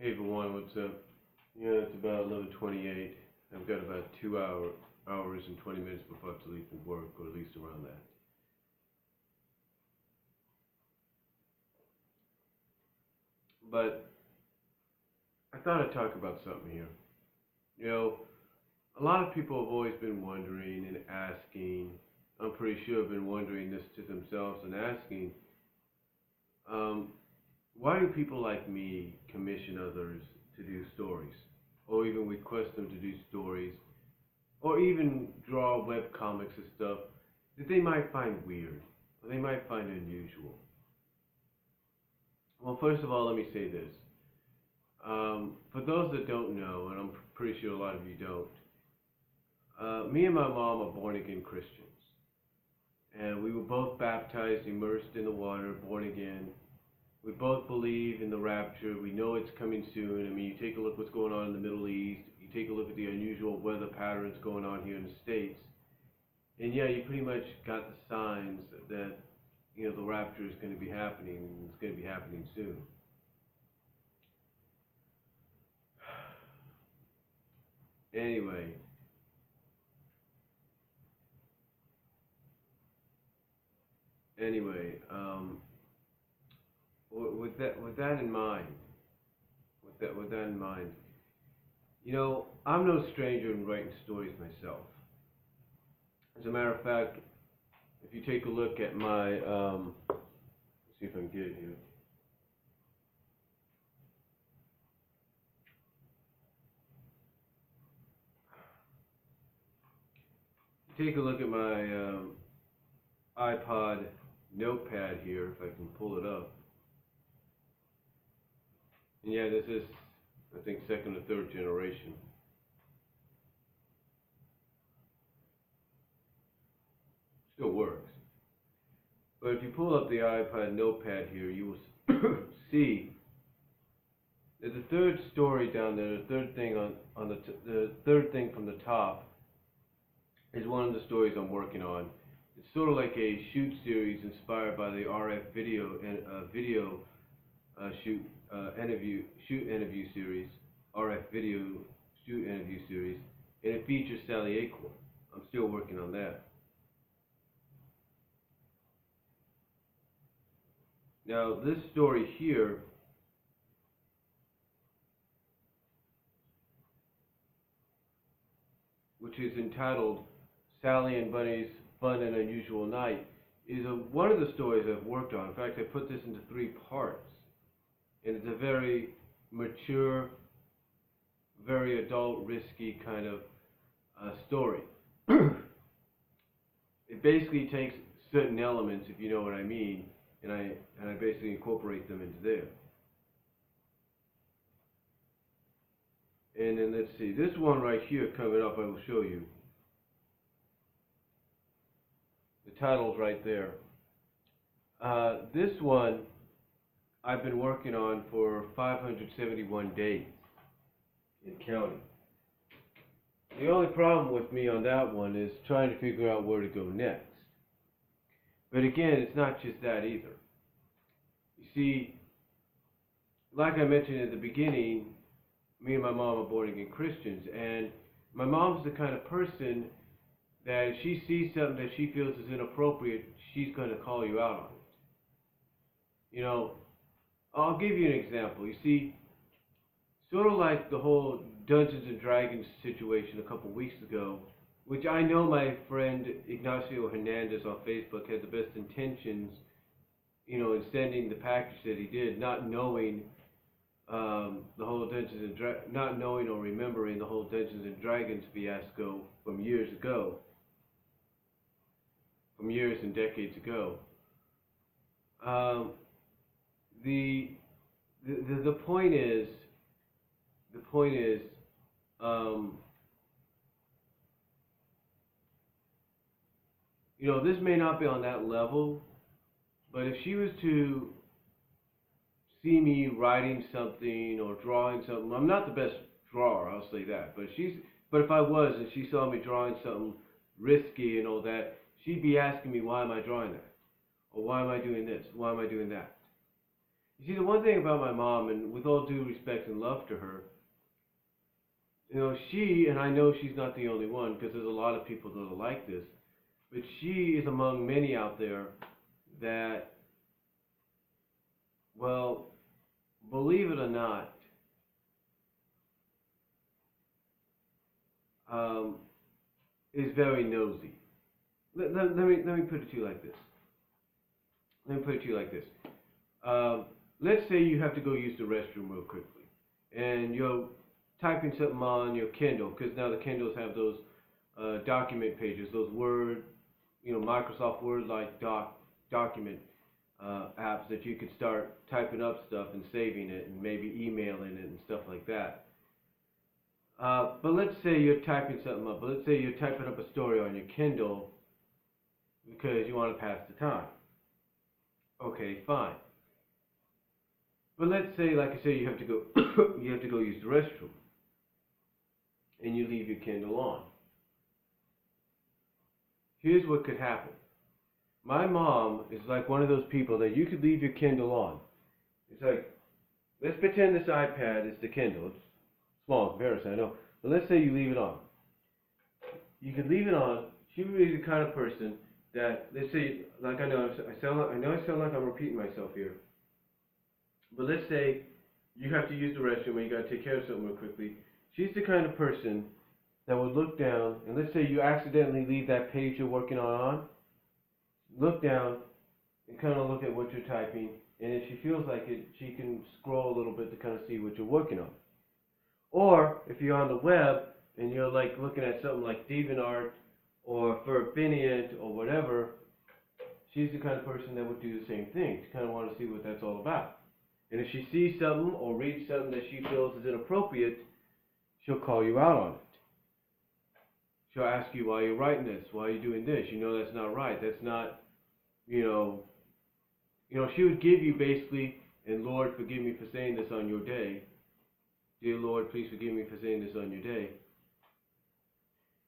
Hey everyone, what's up? It's about 11:28. I've got about 2 hours and 20 minutes before I have to leave for work, or at least around that. But I thought I'd talk about something here. You know, a lot of people have always been wondering and asking. I'm pretty sure have been wondering this to themselves and asking, um, why do people like me commission others to do stories, or even request them to do stories, or even draw web comics and stuff that they might find weird, or they might find unusual? Well, first of all, let me say this. For those that don't know, and I'm pretty sure a lot of you don't, me and my mom are born again Christians. And we were both baptized, immersed in the water, born again. We both believe in the rapture. We know it's coming soon. I mean, you take a look what's going on in the Middle East. You take a look at the unusual weather patterns going on here in the States. And yeah, you pretty much got the signs that, the rapture is going to be happening, and it's going to be happening soon. Anyway, anyway, with that in mind, with that in mind, I'm no stranger in writing stories myself. As a matter of fact, if you take a look at my, let's see if I can get it here. Take a look at my iPod notepad here, if I can pull it up. And yeah, this is, I think, second or third generation. Still works. But if you pull up the iPod notepad here, you will see that the third story down there, the third thing on the third thing from the top, is one of the stories I'm working on. It's sort of like a shoot series inspired by the RF video and shoot interview series, RF video shoot interview series, and it features Sally Acorn. I'm still working on that. Now this story here which is entitled Sally and Bunny's Fun and Unusual Night, is one of the stories I've worked on. In fact, I put this into 3 parts. And it's a very mature, very adult, risky kind of story. It basically takes certain elements, if you know what I mean, and I basically incorporate them into there. And then let's see, this one right here coming up, I will show you. The title's right there. This one I've been working on for 571 days in counting. The only problem with me on that one is trying to figure out where to go next. But again, it's not just that either. You see, like I mentioned at the beginning, me and my mom are born again Christians, and my mom's the kind of person that if she sees something that she feels is inappropriate, she's going to call you out on it. I'll give you an example. You see, sort of like the whole Dungeons and Dragons situation a couple weeks ago, which I know my friend Ignacio Hernandez on Facebook had the best intentions, in sending the package that he did, not knowing the whole not knowing or remembering the whole Dungeons and Dragons fiasco from years ago, from years and decades ago. The point is, this may not be on that level, but if she was to see me writing something or drawing something, I'm not the best drawer, I'll say that, but if I was and she saw me drawing something risky and all that, she'd be asking me, why am I drawing that? Or why am I doing this? Why am I doing that? And, if I was to see me writing something or drawing something risky and all that, she'd be asking me, why am I drawing that? Or why am I doing this? Why am I doing that? And, if I was to see me writing something risky and all that, she'd be asking me, why am I drawing that? Or why am I doing this? Why am I doing that? You see, the one thing about my mom, and with all due respect and love to her, she, and I know she's not the only one, because there's a lot of people that are like this, but she is among many out there that, well, believe it or not, um, is very nosy. Let me put it to you like this. Let me put it to you like this. Let's say you have to go use the restroom real quickly, and you're typing something on your Kindle, because now the Kindles have those document pages, those Word, Microsoft Word like document apps that you can start typing up stuff and saving it and maybe emailing it and stuff like that. But let's say you're typing something up. Let's say you're typing up a story on your Kindle because you want to pass the time. Okay, fine. But let's say, like I say, you have to go you have to go use the restroom, and you leave your Kindle on. Here's what could happen. My mom is like one of those people that you could leave your Kindle on. It's like, let's pretend this iPad is the Kindle. It's small in comparison, I know. But let's say you leave it on. You could leave it on. She would be the kind of person that, let's say, like I know I sound like I'm repeating myself here. But let's say you have to use the restroom and you got to take care of something real quickly. She's the kind of person that would look down, and let's say you accidentally leave that page you're working on, look down and kind of look at what you're typing, and if she feels like it, she can scroll a little bit to kind of see what you're working on. Or if you're on the web and you're like looking at something like DeviantArt or Furfiniant or whatever, she's the kind of person that would do the same thing. She kind of want to see what that's all about. And if she sees something or reads something that she feels is inappropriate, she'll call you out on it. She'll ask you, why you're writing this, why are you doing this, that's not right, that's not, she would give you basically, and Lord, forgive me for saying this on your day, dear Lord, please forgive me for saying this on your day,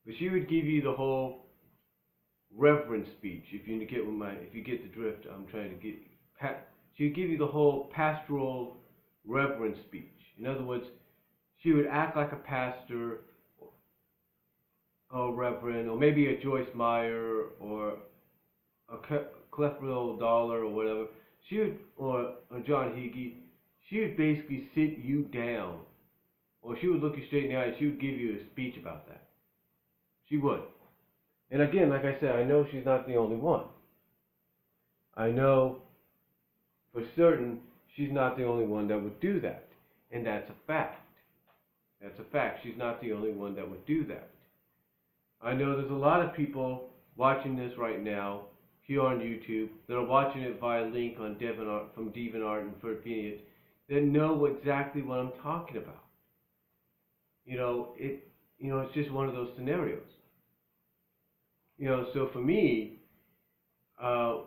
but she would give you the whole reverence speech, if you get the drift I'm trying to get, she would give you the whole pastoral reverence speech. In other words, she would act like a pastor, or reverend, or maybe a Joyce Meyer, or a Cleffield Dollar, or whatever. She would, or a John Hagee. She would basically sit you down, or she would look you straight in the eye. She would give you a speech about that. She would. And again, like I said, I know she's not the only one. I know for certain she's not the only one that would do that, and that's a fact. That's a fact. She's not the only one that would do that. I know there's a lot of people watching this right now here on YouTube that are watching it via link on from DeviantArt and Furfiniant that know exactly what I'm talking about. It's just one of those scenarios. So for me, the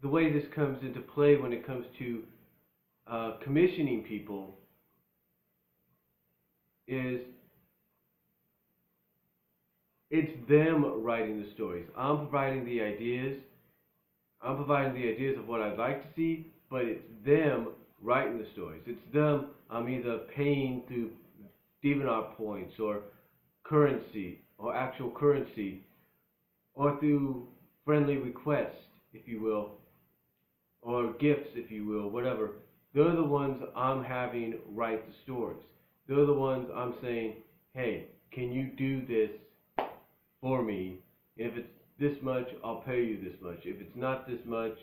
way this comes into play when it comes to commissioning people is it's them writing the stories. I'm providing the ideas. I'm providing the ideas of what I'd like to see, but it's them writing the stories. It's them I'm either paying through DeviantArt points or currency or actual currency or through friendly requests, if you will, or gifts, if you will, whatever. They're the ones I'm having write the stories. They're the ones I'm saying, hey, can you do this for me? And if it's this much, I'll pay you this much. If it's not this much,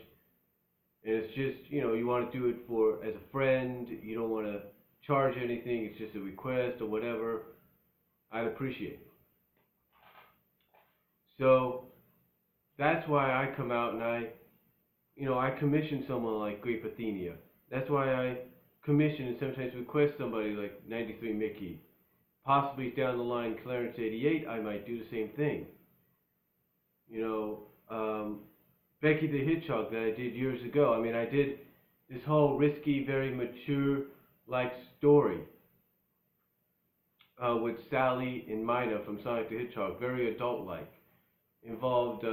and it's just, you want to do it for as a friend, you don't want to charge anything, it's just a request or whatever, I'd appreciate it. So that's why I come out and I commission someone like Grape Athenia. That's why I commission and sometimes request somebody like 93 Mickey. Possibly down the line, Clarence 88, I might do the same thing. Becky the Hedgehog that I did years ago. I did this whole risky, very mature-like story with Sally and Mina from Sonic the Hedgehog, very adult-like. involved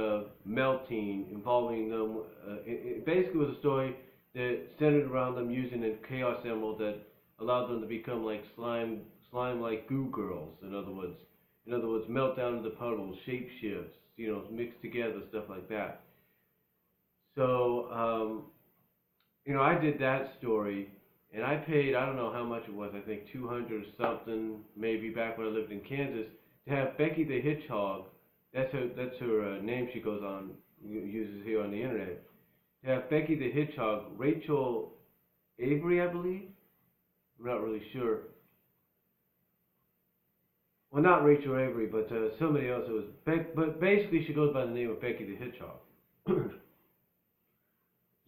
melting, involving them. It basically was a story that centered around them using a chaos emerald that allowed them to become like slime-like goo girls. In other words, melt down into puddles, shape shifts, mixed together, stuff like that. So, I did that story, and I paid, I don't know how much it was, I think 200 or something, maybe back when I lived in Kansas, to have Becky the Hedgehog, that's her name she goes on, uses here on the internet, to have Becky the Hedgehog, Rachel Avery, I believe? I'm not really sure. Well, not Rachel Avery, but somebody else. It was but basically she goes by the name of Becky the Hedgehog.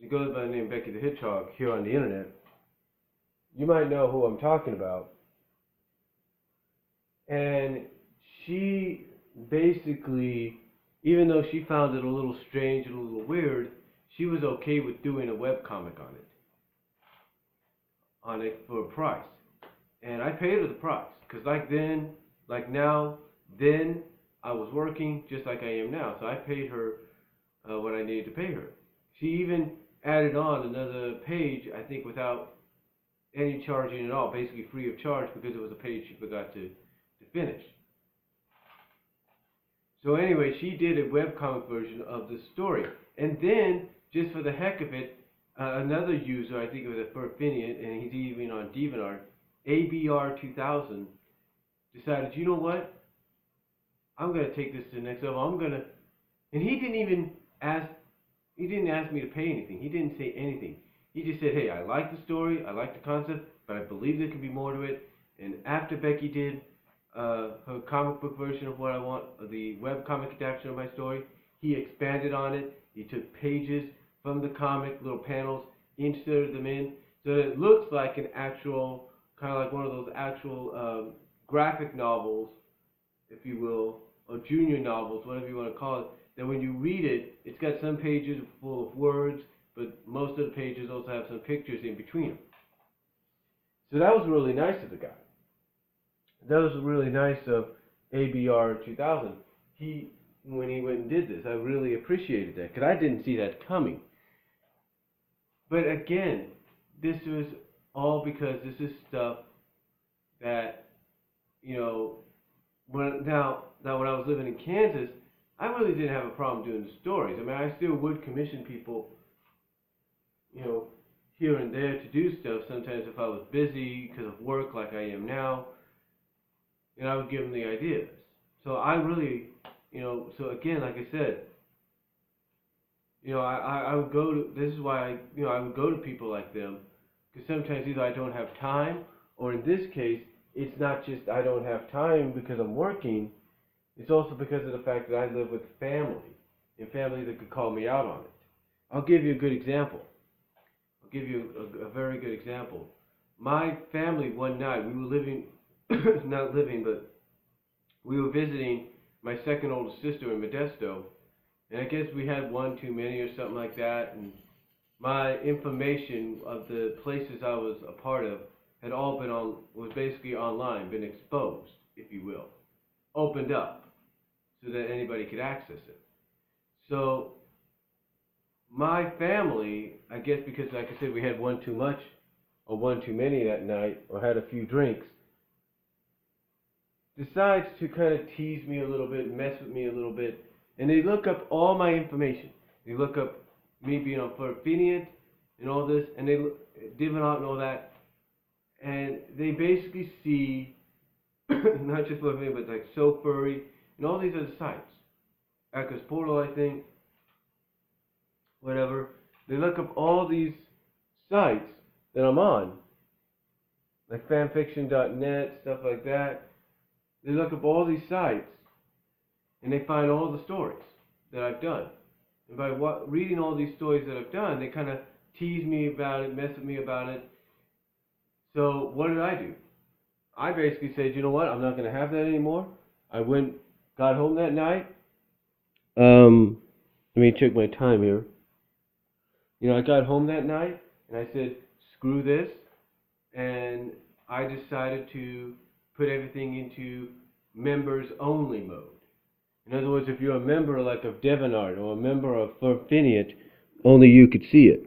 She goes by the name Becky the Hedgehog here on the internet. You might know who I'm talking about. And she basically, even though she found it a little strange and a little weird, she was okay with doing a webcomic on it for a price. And I paid her the price, because then I was working just like I am now, so I paid her what I needed to pay her. She even added on another page, I think without any charging at all, basically free of charge, because it was a page she forgot to finish. So anyway, she did a webcomic version of the story. And then, just for the heck of it, another user, I think it was a Furfinian, and he's even on DeviantArt, ABR2000, decided, you know what? I'm going to take this to the next level. And he didn't ask me to pay anything. He didn't say anything. He just said, hey, I like the story, I like the concept, but I believe there could be more to it. And after Becky did her comic book version of what I want, the web comic adaptation of my story, he expanded on it. He took pages from the comic, little panels, inserted them in, so that it looks like an actual, kind of like one of those actual graphic novels, if you will, or junior novels, whatever you want to call it, that when you read it, it's got some pages full of words, but most of the pages also have some pictures in between them. So that was really nice of the guy. That was really nice of ABR 2000. When he went and did this, I really appreciated that, because I didn't see that coming. But again, this was all because this is stuff that, when I was living in Kansas, I really didn't have a problem doing the stories. I mean, I still would commission people, here and there to do stuff. Sometimes if I was busy because of work like I am now, and I would give them the ideas. So I really, so again, like I said, I would go to, this is why I would go to people like them, because sometimes either I don't have time, or in this case, it's not just I don't have time because I'm working, it's also because of the fact that I live with family, and family that could call me out on it. I'll give you a good example. I'll give you a very good example. My family one night, we were living, not living, but we were visiting my second oldest sister in Modesto, and I guess we had one too many or something like that, and my information of the places I was a part of had all was basically online, been exposed, if you will, opened up, so that anybody could access it. So, my family, I guess because, like I said, we had one too much, or one too many that night, or had a few drinks, decides to kind of tease me a little bit, mess with me a little bit, and they look up all my information. They look up me being on Furfinian and all this, and they DeviantArt and all that, and they basically see not just Furfinian, but like So Furry and all these other sites. Echo's Portal, I think, whatever. They look up all these sites that I'm on, like fanfiction.net, stuff like that. They look up all these sites, and they find all the stories that I've done. And by reading all these stories that I've done, they kind of tease me about it, mess with me about it. So what did I do? I basically said, you know what, I'm not going to have that anymore. I got home that night. Let me check my time here. I got home that night, and I said, screw this, and I decided to put everything into members-only mode. In other words, if you're a member like of Devinart or a member of Furfiniot, only you could see it.